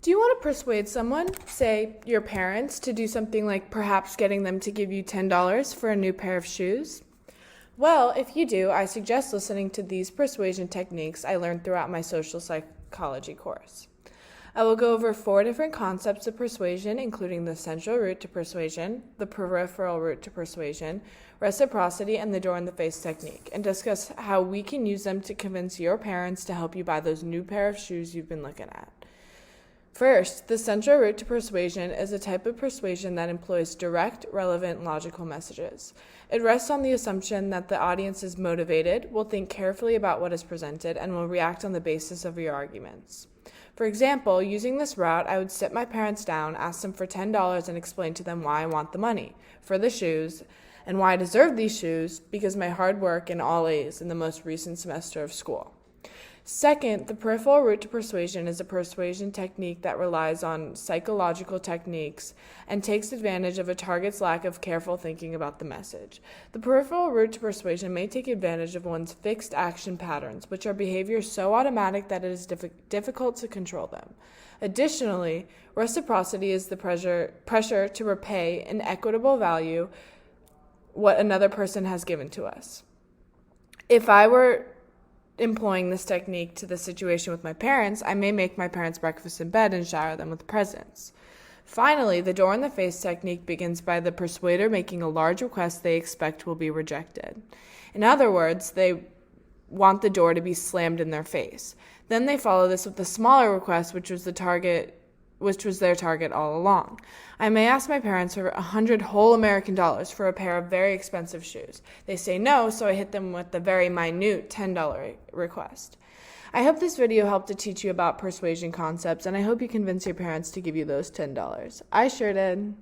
Do you want to persuade someone, say your parents, to do something like perhaps getting them to give you $10 for a new pair of shoes? Well, if you do, I suggest listening to these persuasion techniques I learned throughout my social psychology course. I will go over 4 different concepts of persuasion, including the central route to persuasion, the peripheral route to persuasion, reciprocity, and the door-in-the-face technique, and discuss how we can use them to convince your parents to help you buy those new pair of shoes you've been looking at. First, the central route to persuasion is a type of persuasion that employs direct, relevant, logical messages. It rests on the assumption that the audience is motivated, will think carefully about what is presented, and will react on the basis of your arguments. For example, using this route, I would sit my parents down, ask them for $10, and explain to them why I want the money for the shoes and why I deserve these shoes because my hard work and all A's in the most recent semester of school. Second, the peripheral route to persuasion is a persuasion technique that relies on psychological techniques and takes advantage of a target's lack of careful thinking about the message. The peripheral route to persuasion may take advantage of one's fixed action patterns, which are behaviors so automatic that it is difficult to control them. Additionally, reciprocity is the pressure to repay in equitable value what another person has given to us. If I were employing this technique to the situation with my parents, I may make my parents breakfast in bed and shower them with presents. Finally, the door-in-the-face technique begins by the persuader making a large request they expect will be rejected. In other words, they want the door to be slammed in their face. Then they follow this with a smaller request, which was their target all along. I may ask my parents for 100 whole American dollars for a pair of very expensive shoes. They say no, so I hit them with the very minute $10 request. I hope this video helped to teach you about persuasion concepts, and I hope you convince your parents to give you those $10. I sure did.